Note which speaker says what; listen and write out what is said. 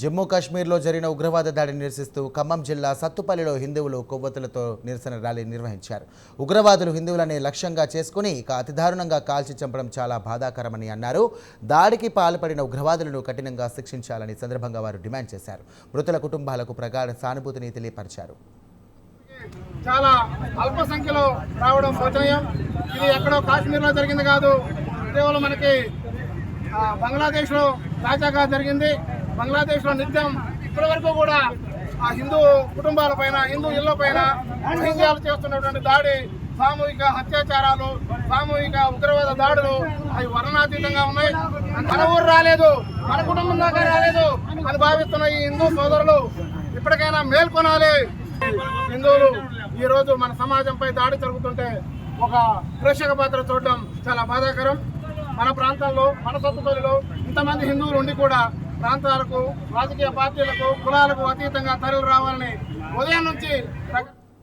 Speaker 1: జమ్మూ కాశ్మీర్లో జరిగిన ఉగ్రవాద దాడిని నిరసిస్తూ ఖమ్మం జిల్లా సత్తుపల్లిలో హిందువులు కొవ్వొత్తులతో నిరసన ర్యాలీ నిర్వహించారు. ఉగ్రవాదులు హిందువులనే లక్ష్యంగా చేసుకుని అతి దారుణంగా కాల్చి చంపడం చాలా బాధాకరమని అన్నారు. దాడికి పాల్పడిన ఉగ్రవాదులను కఠినంగా శిక్షించాలని సందర్భంగా వారు డిమాండ్ చేశారు. మృతుల కుటుంబాలకు ప్రగాఢ సానుభూతిని తెలియపరిచారు.
Speaker 2: చాలా అల్ప సంఖ్యలో రావడం శోచనీయం. ఇది ఎక్కడో కాశ్మీర్లో జరిగింది కాదు, కేవలం మనకి బంగ్లాదేశ్లో తాజాగా జరిగింది. బంగ్లాదేశ్లో నిత్యం ఇప్పటి వరకు కూడా ఆ హిందూ కుటుంబాలపైన, హిందూ ఇళ్లపైన రోహింగ్యాలు చేస్తున్నటువంటి దాడి, సామూహిక అత్యాచారాలు, సామూహిక ఉగ్రవాద దాడులు అవి వర్ణనాతీతంగా ఉన్నాయి. మన ఊరు రాలేదు, మన కుటుంబం దాకా రాలేదు అని భావిస్తున్న ఈ హిందూ సోదరులు ఇప్పటికైనా మేల్కొనాలి. హిందువులు ఈరోజు మన సమాజంపై దాడి జరుగుతుంటే ఒక ప్రేక్షక పాత్ర చూడడం చాలా బాధాకరం. మన ప్రాంతాల్లో, మన సత్తుపల్లిలో ఇంతమంది హిందువులు ఉండి కూడా ప్రాంతాలకు, రాజకీయ పార్టీలకు, కులాలకు అతీతంగా తరలి రావాలని ఉదయం నుంచి